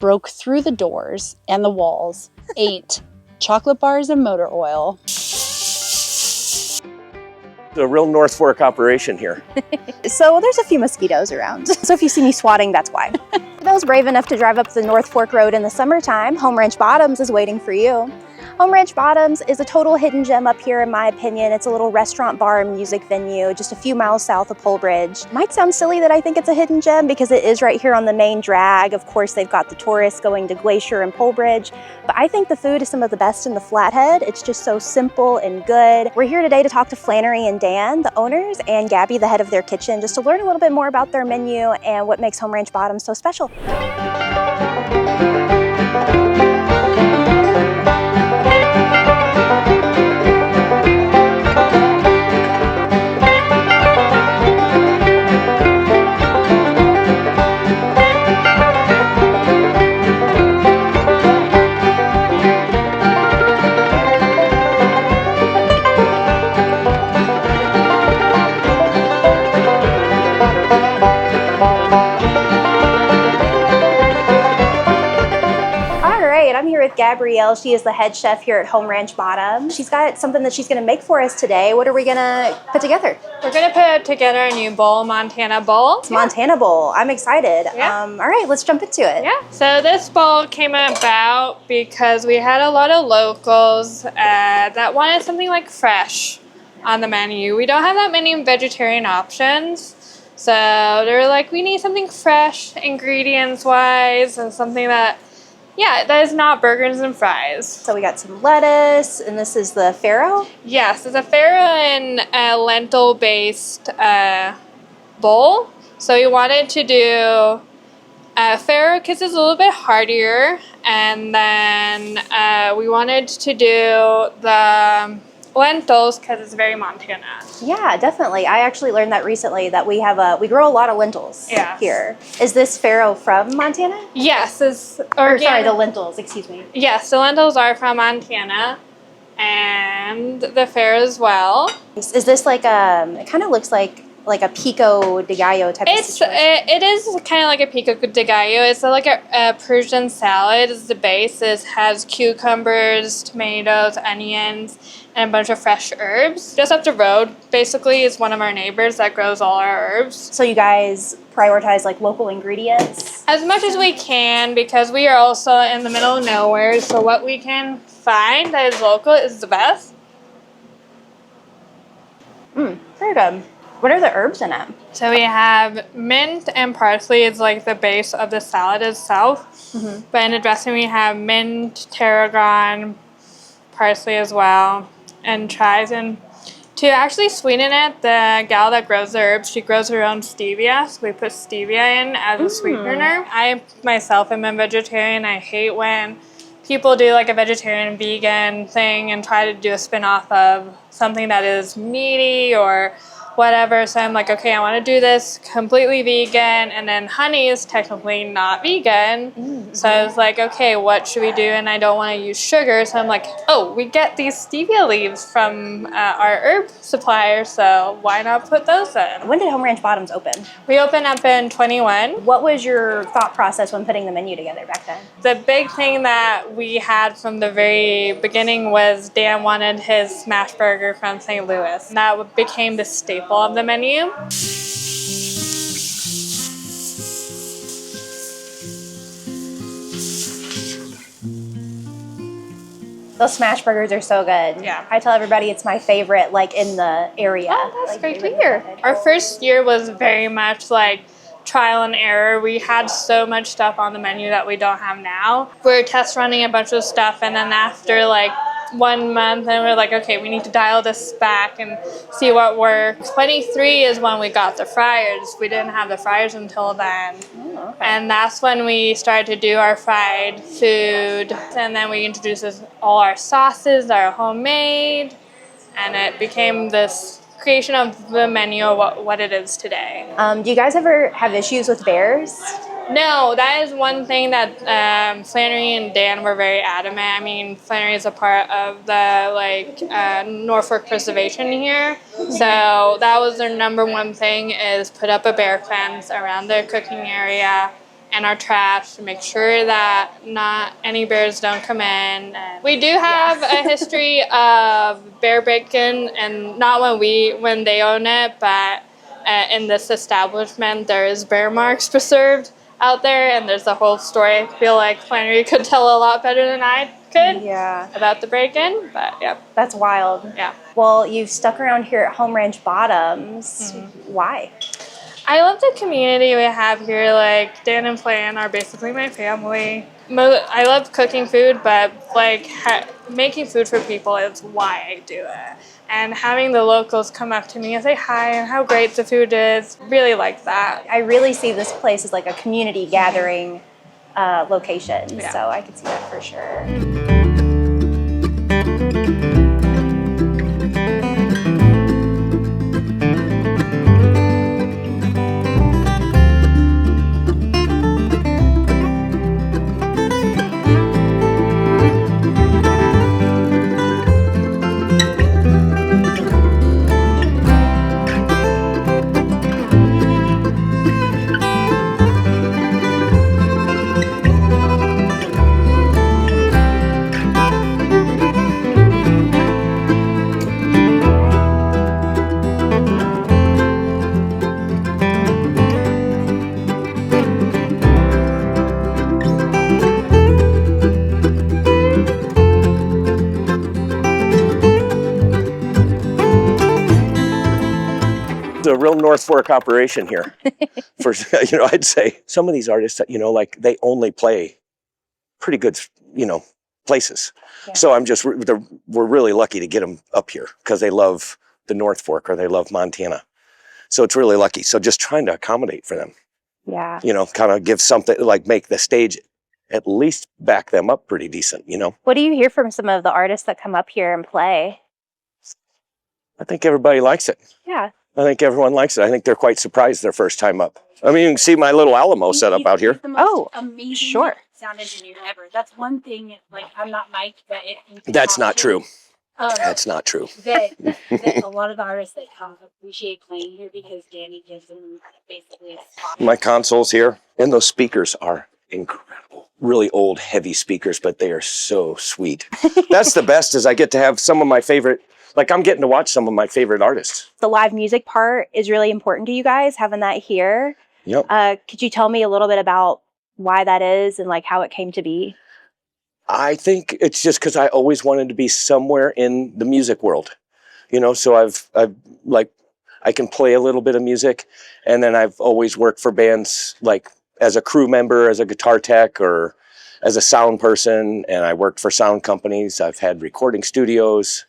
broke through the doors and the walls, ate chocolate bars and motor oil. A real North Fork operation here. So there's a few mosquitoes around. So if you see me swatting, that's why. For those brave enough to drive up the North Fork Road in the summertime, Home Ranch Bottoms is waiting for you. Home Ranch Bottoms is a total hidden gem up here in my opinion. It's a little restaurant, bar, and music venue just a few miles south of Polebridge. Might sound silly that I think it's a hidden gem because it is right here on the main drag. Of course, they've got the tourists going to Glacier and Polebridge, but I think the food is some of the best in the Flathead. It's just so simple and good. We're here today to talk to Flannery and Dan, the owners, and Gabby, the head of their kitchen, just to learn a little bit more about their menu and what makes Home Ranch Bottoms so special. I'm here with Gabrielle. She is the head chef here at Home Ranch Bottom. She's got something that she's going to make for us today. What are we going to put together? We're going to put together a new bowl, Montana bowl. It's Montana bowl. I'm excited. Yeah. All right, let's jump into it. Yeah. So this bowl came about because we had a lot of locals that wanted something like fresh on the menu. We don't have that many vegetarian options. So they were like, we need something fresh ingredients-wise and something that is not burgers and fries. So we got some lettuce, and this is the farro? Yes, it's a farro and a lentil-based bowl. So we wanted to do farro because it's a little bit heartier, and then we wanted to do the lentils because it's very Montana. Yeah, definitely. I actually learned that recently that we grow a lot of lentils here. Is this farro from Montana? Yes, it's sorry, the lentils, excuse me. Yes, the lentils are from Montana and the farro as well. Is this like it kind of looks like a pico de gallo type of situation? It is kind of like a pico de gallo. It's like a Persian salad is the base. It has cucumbers, tomatoes, onions, and a bunch of fresh herbs. Just up the road, basically, is one of our neighbors that grows all our herbs. So you guys prioritize like local ingredients? As much as we can, because we are also in the middle of nowhere, so what we can find that is local is the best. Very good. What are the herbs in it? So we have mint and parsley is like the base of the salad itself. But in the dressing we have mint, tarragon, parsley as well, and chives. And to actually sweeten it, the gal that grows the herbs, she grows her own stevia. So we put stevia in as a sweetener. I myself am a vegetarian. I hate when people do like a vegetarian vegan thing and try to do a spin-off of something that is meaty or whatever. So I'm like, okay, I want to do this completely vegan, and then honey is technically not vegan. So I was like, okay, what should we do? And I don't want to use sugar, so I'm like, oh, we get these stevia leaves from our herb supplier, so why not put those in? When did Home Ranch Bottoms open? We opened up in 21. What was your thought process when putting the menu together back then? The big thing that we had from the very beginning was Dan wanted his smash burger from St. Louis. And that became the staple of the menu. Those smash burgers are so good. Yeah. I tell everybody it's my favorite, like, in the area. Oh, that's great to hear. Our first year was very much like trial and error. We had so much stuff on the menu that we don't have now. We're test running a bunch of stuff, and then after like 1 month, and we're like, okay, we need to dial this back and see what works. 23 is when we got the fryers. We didn't have the fryers until then. Oh, okay. And that's when we started to do our fried food. And then we introduced all our sauces that are homemade, and it became this creation of the menu of what it is today. Do you guys ever have issues with bears? No, that is one thing that Flannery and Dan were very adamant. I mean, Flannery is a part of the Norfolk Preservation here, so that was their number one thing, is put up a bear fence around their cooking area, and our trash to make sure that not any bears don't come in. And we do have a history of bear break-in, and not when they own it, but in this establishment there is bear marks preserved out there, and there's a whole story. I feel like Flannery could tell a lot better than I could about the break-in, but yeah. That's wild. Yeah. Well, you've stuck around here at Home Ranch Bottoms. Why? I love the community we have here. Like, Dan and Flan are basically my family. I love cooking food, but like making food for people is why I do it. And having the locals come up to me and say hi and how great the food is, really like that. I really see this place as like a community gathering location, so I can see that for sure. A real North Fork operation here. For I'd say some of these artists, like they only play pretty good, places. Yeah. So we're really lucky to get them up here because they love the North Fork or they love Montana. So it's really lucky. So just trying to accommodate for them. Yeah. Kind of give something, like make the stage at least back them up pretty decent. What do you hear from some of the artists that come up here and play? I think everybody likes it. Yeah. I think everyone likes it. I think they're quite surprised their first time up. I mean, you can see my little Alamo set up out here. Amazing sound engineer ever. That's one thing. Like, I'm not Mike, but that's not true. That's not true. That a lot of the artists that come appreciate playing here because Danny gives them basically a spot. My consoles here, and those speakers are incredible. Really old, heavy speakers, but they are so sweet. That's the best, is I get to have some of my favorite. Like, I'm getting to watch some of my favorite artists. The live music part is really important to you guys, having that here. Yep. Could you tell me a little bit about why that is and like how it came to be? I think it's just because I always wanted to be somewhere in the music world. So I can play a little bit of music, and then I've always worked for bands like as a crew member, as a guitar tech, or as a sound person, and I worked for sound companies. I've had recording studios.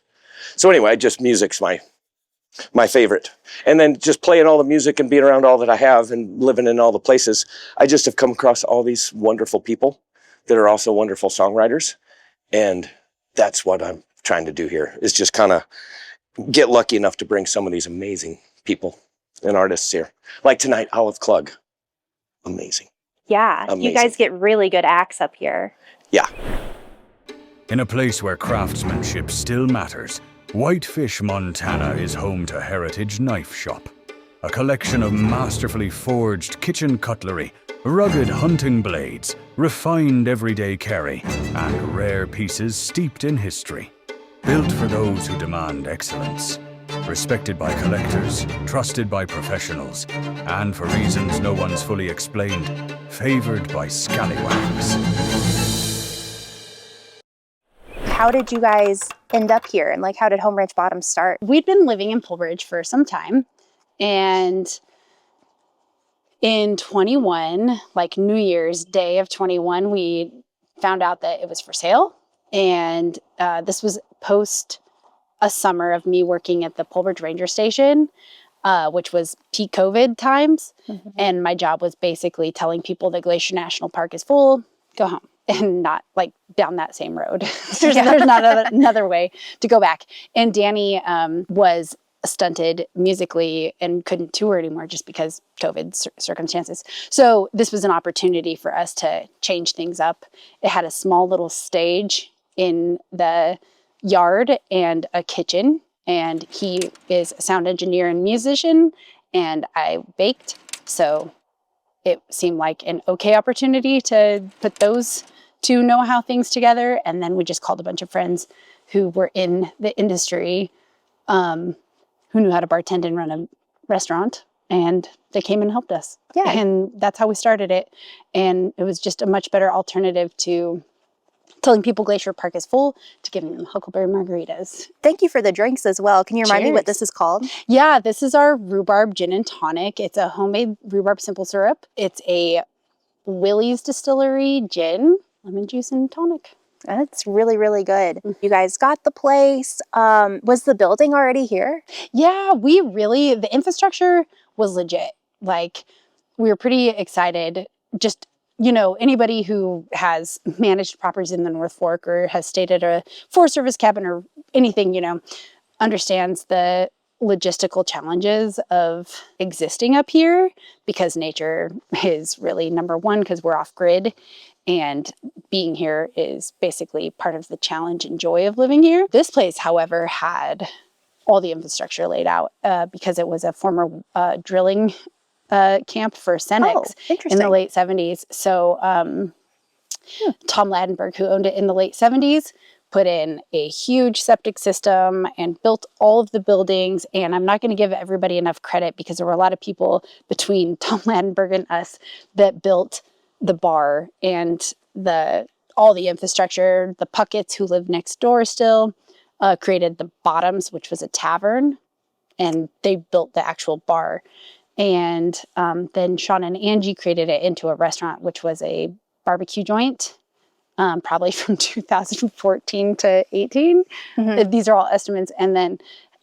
So anyway, just music's my favorite. And then just playing all the music and being around all that I have and living in all the places, I just have come across all these wonderful people that are also wonderful songwriters. And that's what I'm trying to do here, is just kind of get lucky enough to bring some of these amazing people and artists here. Like tonight, Olive Klug. Amazing. Yeah, amazing. You guys get really good acts up here. Yeah. In a place where craftsmanship still matters, Whitefish, Montana is home to Heritage Knife Shop, a collection of masterfully forged kitchen cutlery, rugged hunting blades, refined everyday carry, and rare pieces steeped in history. Built for those who demand excellence. Respected by collectors, trusted by professionals, and for reasons no one's fully explained, favored by scallywags. How did you guys end up here, and like how did Home Ranch Bottoms start? We'd been living in Polebridge for some time, and in 21, like New Year's Day of 21, we found out that it was for sale. And this was post a summer of me working at the Polebridge Ranger Station, which was peak COVID times. Mm-hmm. And my job was basically telling people that Glacier National Park is full, go home. And not like down that same road. There's not another way to go back. And Danny was stunted musically and couldn't tour anymore just because COVID circumstances. So this was an opportunity for us to change things up. It had a small little stage in the yard and a kitchen. And he is a sound engineer and musician. And I baked. So it seemed like an okay opportunity to put those two know-how things together. And then we just called a bunch of friends who were in the industry, who knew how to bartend and run a restaurant, and they came and helped us. Yeah. And that's how we started it. And it was just a much better alternative to telling people Glacier Park is full to giving them huckleberry margaritas. Thank you for the drinks as well. Can you remind me what this is called? Yeah, this is our rhubarb gin and tonic. It's a homemade rhubarb simple syrup. It's a Willie's Distillery gin, lemon juice, and tonic. That's really, really good. You guys got the place. Was the building already here? Yeah, the infrastructure was legit. Like, we were pretty excited. Just, anybody who has managed properties in the North Fork or has stayed at a Forest Service cabin or anything, understands the logistical challenges of existing up here, because nature is really number one, because we're off grid. And being here is basically part of the challenge and joy of living here. This place, however, had all the infrastructure laid out because it was a former drilling camp for Senex in the late 70s. So Tom Ladenburg, who owned it in the late 70s, put in a huge septic system and built all of the buildings. And I'm not going to give everybody enough credit, because there were a lot of people between Tom Ladenburg and us that built the bar and all the infrastructure. The Pucketts, who live next door still, created the Bottoms, which was a tavern, and they built the actual bar. And then Sean and Angie created it into a restaurant, which was a barbecue joint, probably from 2014 to 18. These are all estimates. And then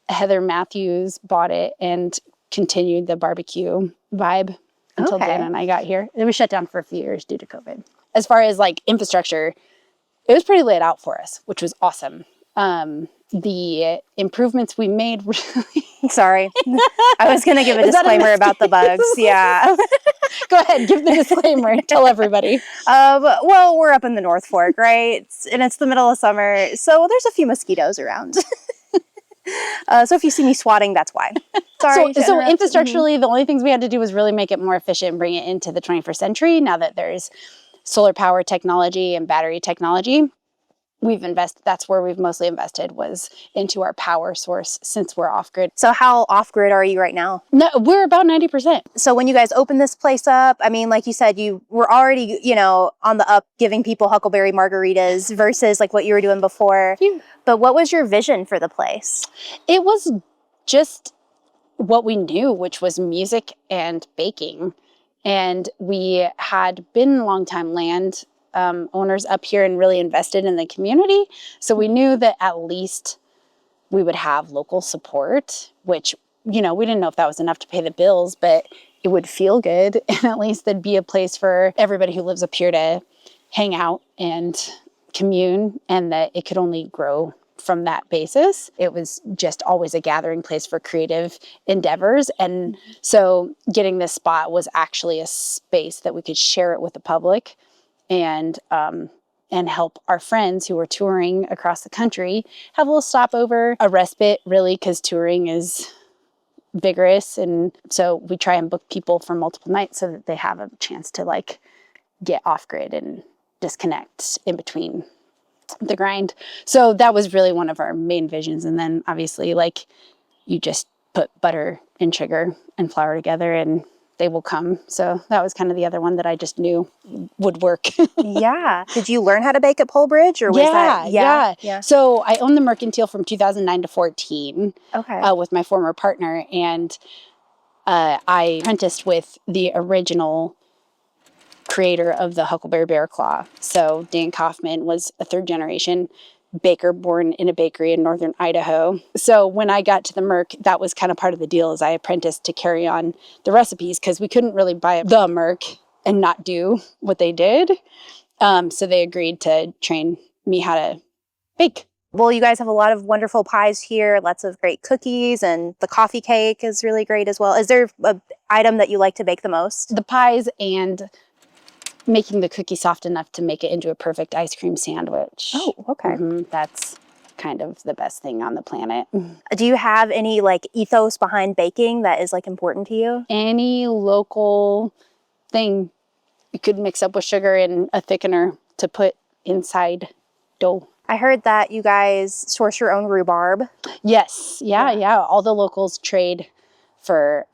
Heather Matthews bought it and continued the barbecue vibe until Dan and I got here. It was shut down for a few years due to COVID. As far as like infrastructure, it was pretty laid out for us, which was awesome. The improvements we made really... Sorry. I was going to give a disclaimer about the bugs. Yeah. Go ahead, give the disclaimer. Tell everybody. Well, we're up in the North Fork, right? And it's the middle of summer, so there's a few mosquitoes around. So if you see me swatting, that's why. Sorry. So infrastructurally, the only things we had to do was really make it more efficient and bring it into the 21st century. Now that there's solar power technology and battery technology, that's where we've mostly invested, was into our power source, since we're off grid. So how off grid are you right now? No, we're about 90%. So when you guys opened this place up, I mean, like you said, you were already, on the up, giving people huckleberry margaritas versus like what you were doing before. Yeah. But what was your vision for the place? It was just what we knew, which was music and baking. And we had been longtime land owners up here and really invested in the community. So we knew that at least we would have local support, which, we didn't know if that was enough to pay the bills, but it would feel good. And at least there'd be a place for everybody who lives up here to hang out and commune, and that it could only grow from that basis. It was just always a gathering place for creative endeavors. And so getting this spot was actually a space that we could share it with the public, and help our friends who were touring across the country have a little stopover, a respite, really, because touring is vigorous. And so we try and book people for multiple nights so that they have a chance to get off grid and disconnect in between the grind. So that was really one of our main visions. And then obviously, you just put butter and sugar and flour together and they will come. So that was kind of the other one that I just knew would work. Yeah. Did you learn how to bake at Polebridge, or was that? Yeah. So I owned the Mercantile from 2009 to 14 with my former partner. And I apprenticed with the original creator of the Huckleberry Bear Claw. So Dan Kaufman was a third generation baker born in a bakery in northern Idaho. So when I got to the Merc, that was kind of part of the deal, is I apprenticed to carry on the recipes, because we couldn't really buy the Merc and not do what they did. So they agreed to train me how to bake. Well, you guys have a lot of wonderful pies here, lots of great cookies, and the coffee cake is really great as well. Is there an item that you like to bake the most? The pies, and making the cookie soft enough to make it into a perfect ice cream sandwich. Oh, okay. That's kind of the best thing on the planet. Do you have any ethos behind baking that is important to you? Any local thing you could mix up with sugar and a thickener to put inside dough. I heard that you guys source your own rhubarb. Yes. Yeah. All the locals trade for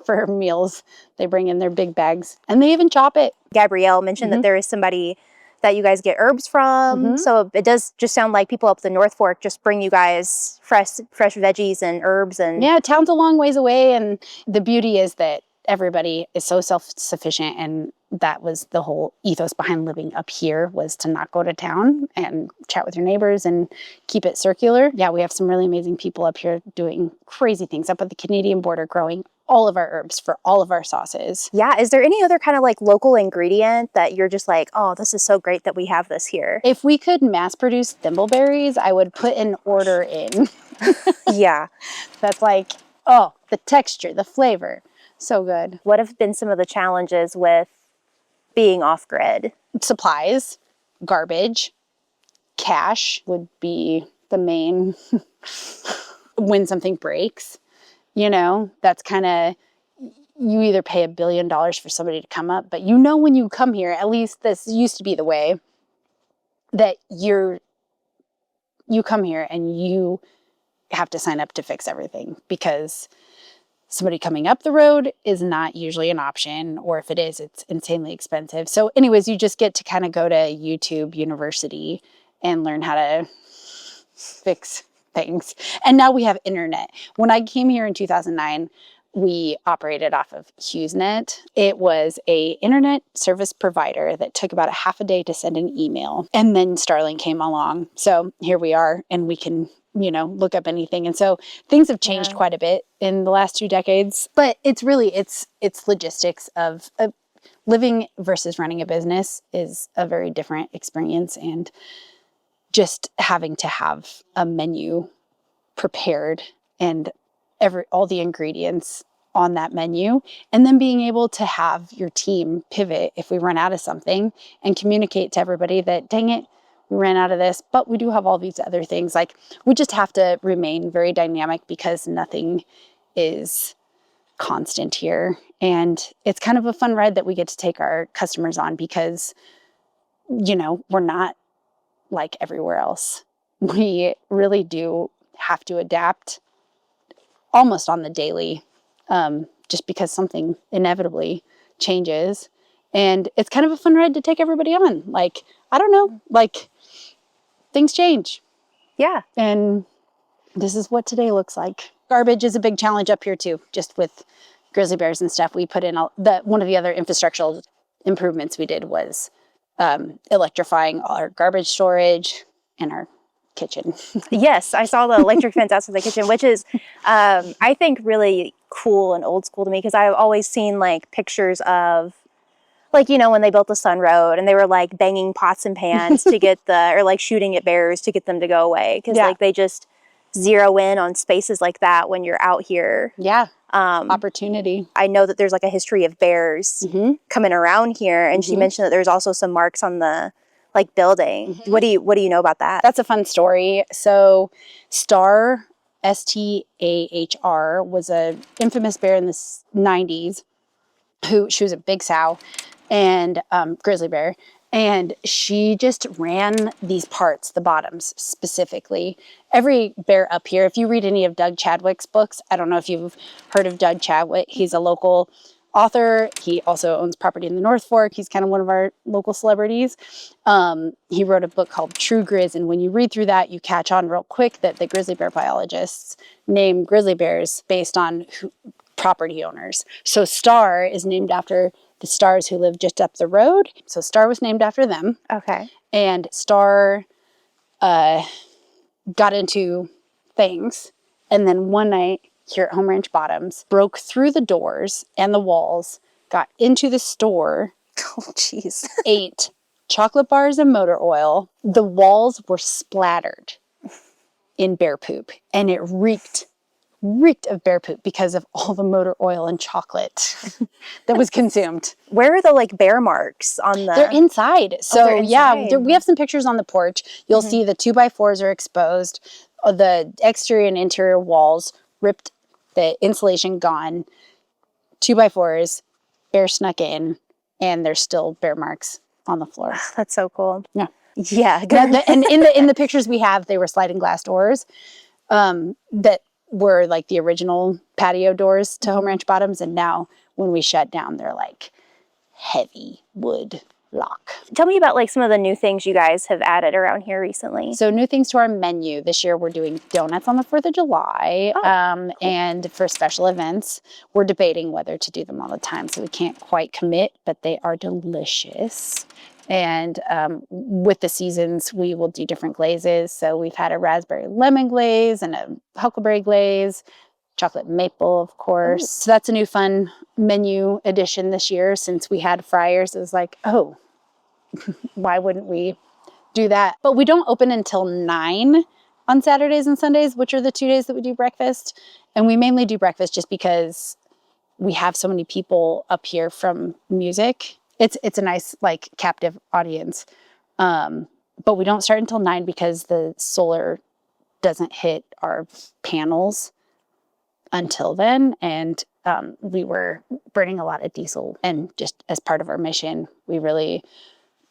for meals. They bring in their big bags and they even chop it. Gabrielle mentioned that there is somebody that you guys get herbs from. So it does just sound like people up the North Fork just bring you guys fresh veggies and herbs. And yeah, town's a long ways away. And the beauty is that everybody is so self-sufficient, and that was the whole ethos behind living up here, was to not go to town and chat with your neighbors and keep it circular. Yeah, we have some really amazing people up here doing crazy things up at the Canadian border, growing all of our herbs for all of our sauces. Yeah, is there any other kind of like local ingredient that you're just like, oh, this is so great that we have this here? If we could mass produce thimbleberries, I would put an order in. Yeah. That's like, oh, the texture, the flavor, so good. What have been some of the challenges with being off-grid? Supplies, garbage, cash would be the main. When something breaks, you know, that's kind of, you either pay $1 billion for somebody to come up, but you know, when you come here, at least this used to be the way, that you come here and you have to sign up to fix everything, because somebody coming up the road is not usually an option, or if it is, it's insanely expensive. So anyways, you just get to kind of go to YouTube University and learn how to fix things. And now we have internet. When I came here in 2009, we operated off of HughesNet. It was a internet service provider that took about a half a day to send an email. And then Starlink came along. So here we are, and we can, you know, look up anything. And so things have changed quite a bit in the last 2 decades. But it's really, it's logistics of living versus running a business is a very different experience. And just having to have a menu prepared and all the ingredients on that menu, and then being able to have your team pivot if we run out of something and communicate to everybody that, dang it, we ran out of this, but we do have all these other things. Like, we just have to remain very dynamic, because nothing is constant here. And it's kind of a fun ride that we get to take our customers on, because, you know, we're not like everywhere else. We really do have to adapt almost on the daily, just because something inevitably changes. And it's kind of a fun ride to take everybody on. Like, I don't know, like, things change. Yeah. And this is what today looks like. Garbage is a big challenge up here too, just with grizzly bears and stuff. We put in one of the other infrastructural improvements we did was electrifying our garbage storage and our kitchen. Yes, I saw the electric fence outside the kitchen, which is, I think, really cool and old school to me, because I've always seen like pictures of, like, you know, when they built the Sun Road and they were like banging pots and pans to get or like shooting at bears to get them to go away, because like they just zero in on spaces like that when you're out here. Yeah. Opportunity. I know that there's like a history of bears coming around here, and she mentioned that there's also some marks on the like building. What do you know about that? That's a fun story. So Stahr, Stahr, was a infamous bear in the 90s. She was a big sow and grizzly bear. And she just ran these parts, the bottoms specifically. Every bear up here, if you read any of Doug Chadwick's books, I don't know if you've heard of Doug Chadwick. He's a local author. He also owns property in the North Fork. He's kind of one of our local celebrities. He wrote a book called True Grizz. And when you read through that, you catch on real quick that the grizzly bear biologists name grizzly bears based on property owners. So Stahr is named after the Stahrs who live just up the road. So Stahr was named after them. Okay. And Stahr got into things. And then one night here at Home Ranch Bottoms, broke through the doors and the walls, got into the store. Oh, jeez. Ate chocolate bars and motor oil. The walls were splattered in bear poop. And it reeked of bear poop because of all the motor oil and chocolate that was consumed. Where are the like bear marks on the? They're inside. So they're inside. Yeah, we have some pictures on the porch. You'll see the 2x4s are exposed. The exterior and interior walls ripped, the insulation gone. 2x4s, bear snuck in, and there's still bear marks on the floor. That's so cool. Yeah. Yeah. And in the pictures we have, they were sliding glass doors that were like the original patio doors to Home Ranch Bottoms. And now when we shut down, they're like heavy wood lock. Tell me about like some of the new things you guys have added around here recently. So new things to our menu. This year we're doing donuts on the 4th of July. Cool. And for special events, we're debating whether to do them all the time. So we can't quite commit, but they are delicious. And with the seasons, we will do different glazes. So we've had a raspberry lemon glaze and a huckleberry glaze, chocolate maple, of course. Ooh. So that's a new fun menu addition this year. Since we had fryers, it was like, oh, why wouldn't we do that? But we don't open until 9 on Saturdays and Sundays, which are the 2 days that we do breakfast. And we mainly do breakfast just because we have so many people up here from music. It's a nice, like, captive audience. But we don't start until 9 because the solar doesn't hit our panels until then. And we were burning a lot of diesel. And just as part of our mission, we really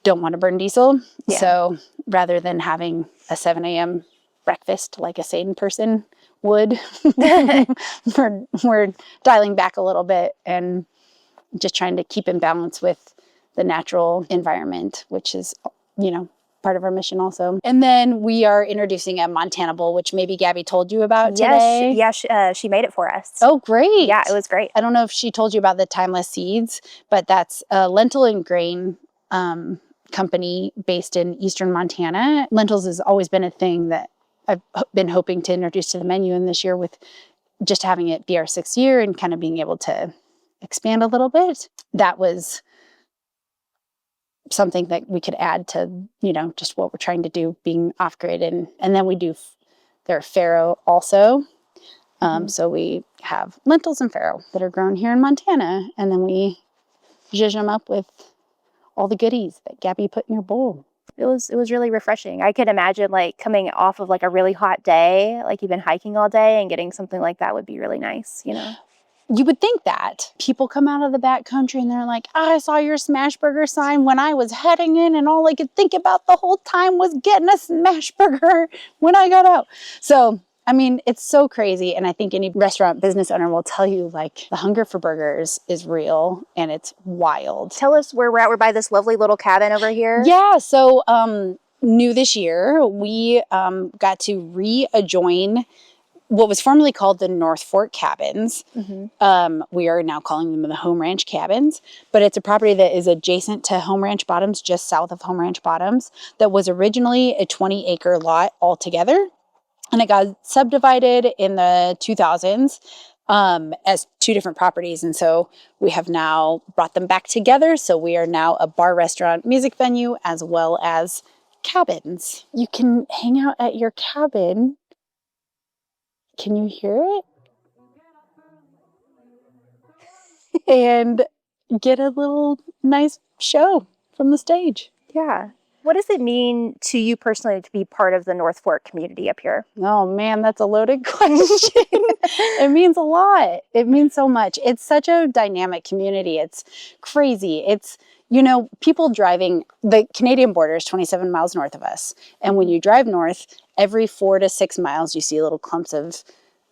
don't want to burn diesel. Yeah. So rather than having a 7 a.m. breakfast like a sane person would, we're dialing back a little bit and just trying to keep in balance with the natural environment, which is, you know, part of our mission also. And then we are introducing a Montana Bowl, which maybe Gabby told you about today. Yes, she made it for us. Oh, great. Yeah, it was great. I don't know if she told you about the Timeless Seeds, but that's a lentil and grain company based in eastern Montana. Lentils has always been a thing that I've been hoping to introduce to the menu, and this year with just having it be our 6th year and kind of being able to expand a little bit, that was something that we could add to, you know, just what we're trying to do being off grid. And then we do their farro also. So we have lentils and farro that are grown here in Montana, and then we zhuzh them up with all the goodies that Gabby put in your bowl. It was really refreshing. I could imagine like coming off of like a really hot day, like you've been hiking all day, and getting something like that would be really nice, you know? You would think that. People come out of the backcountry and they're like, I saw your smash burger sign when I was heading in, and all I could think about the whole time was getting a smash burger when I got out. So, I mean, it's so crazy. And I think any restaurant business owner will tell you, like, the hunger for burgers is real and it's wild. Tell us where we're at. We're by this lovely little cabin over here. Yeah. So, new this year, we got to re-adjoin what was formerly called the North Fork Cabins. We are now calling them the Home Ranch Cabins, but it's a property that is adjacent to Home Ranch Bottoms, just south of Home Ranch Bottoms, that was originally a 20-acre lot altogether. And it got subdivided in the 2000s as 2 different properties. And so we have now brought them back together. So we are now a bar, restaurant, music venue, as well as cabins. You can hang out at your cabin. Can you hear it? And get a little nice show from the stage. Yeah. What does it mean to you personally to be part of the North Fork community up here? Oh man, that's a loaded question. It means a lot. It means so much. It's such a dynamic community. It's crazy. It's, you know, people driving, the Canadian border is 27 miles north of us. And when you drive north, every 4 to 6 miles, you see little clumps of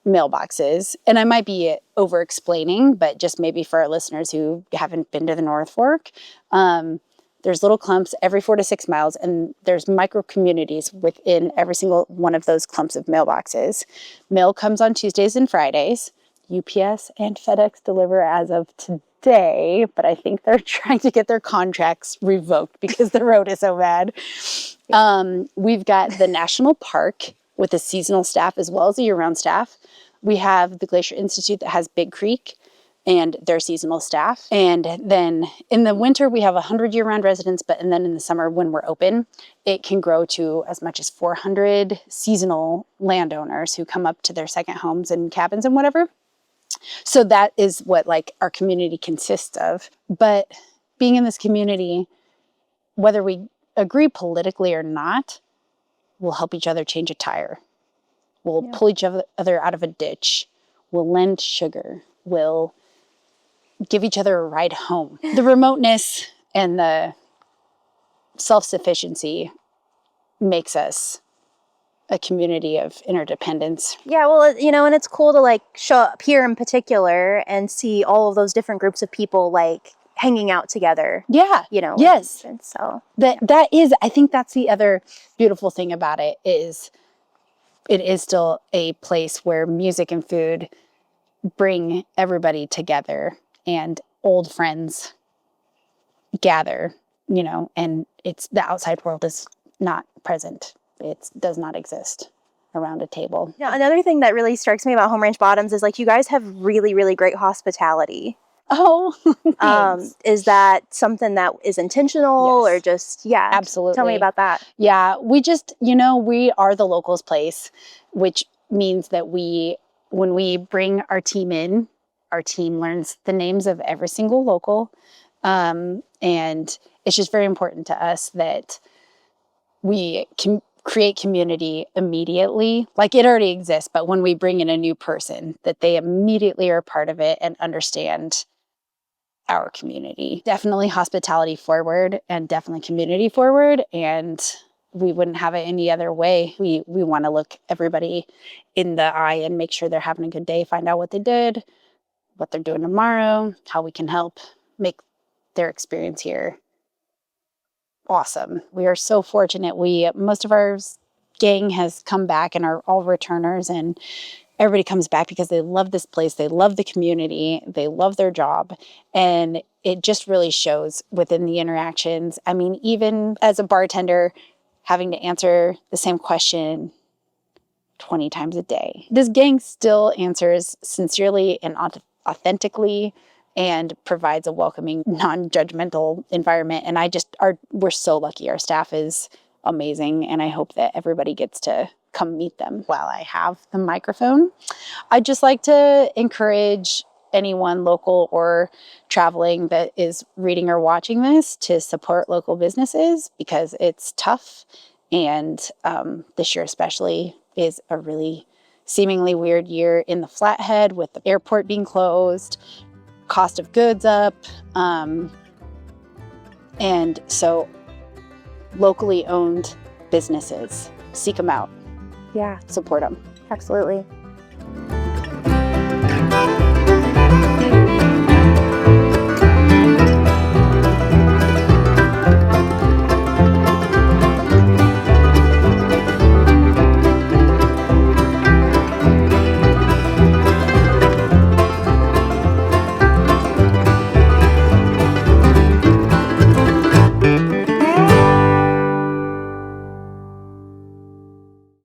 mailboxes. And I might be over explaining, but just maybe for our listeners who haven't been to the North Fork, there's little clumps every 4 to 6 miles, and there's micro communities within every single one of those clumps of mailboxes. Mail comes on Tuesdays and Fridays. UPS and FedEx deliver as of today, but I think they're trying to get their contracts revoked because the road is so bad. We've got the National Park with a seasonal staff as well as a year-round staff. We have the Glacier Institute that has Big Creek and their seasonal staff. And then in the winter, we have 100 year-round residents, and then in the summer, when we're open, it can grow to as much as 400 seasonal landowners who come up to their second homes and cabins and whatever. So that is what like our community consists of. But being in this community, whether we agree politically or not, we'll help each other change a tire. We'll pull each other out of a ditch. We'll lend sugar. We'll give each other a ride home. The remoteness and the self-sufficiency makes us a community of interdependence. Yeah, well, you know, and it's cool to like show up here in particular and see all of those different groups of people like hanging out together. Yeah. You know. Yes. And so that is, I think that's the other beautiful thing about it is still a place where music and food bring everybody together and old friends gather, you know, and it's the outside world is not present. It does not exist around a table. now, another thing that really strikes me about Home Ranch Bottoms is like you guys have really, really great hospitality. Oh, thanks. Is that something that is intentional Yes. or just, yeah? Absolutely. Tell me about that. Yeah, we just, you know, we are the locals place, which means that when we bring our team in, our team learns the names of every single local. And it's just very important to us that we can create community immediately. Like it already exists, but when we bring in a new person, that they immediately are part of it and understand our community. Definitely hospitality forward and definitely community forward. And we wouldn't have it any other way. We want to look everybody in the eye and make sure they're having a good day, find out what they did, what they're doing tomorrow, how we can help make their experience here awesome. We are so fortunate. Most of our gang has come back and are all returners, and everybody comes back because they love this place, they love the community, they love their job, and it just really shows within the interactions. I mean, even as a bartender, having to answer the same question 20 times a day. This gang still answers sincerely and authentically and provides a welcoming, non-judgmental environment. And we're so lucky. Our staff is amazing. And I hope that everybody gets to come meet them. While I have the microphone, I'd just like to encourage anyone local or traveling that is reading or watching this to support local businesses because it's tough. And this year especially is a really seemingly weird year in the Flathead with the airport being closed, cost of goods up. And so locally owned businesses, seek them out. Yeah, Support them. absolutely.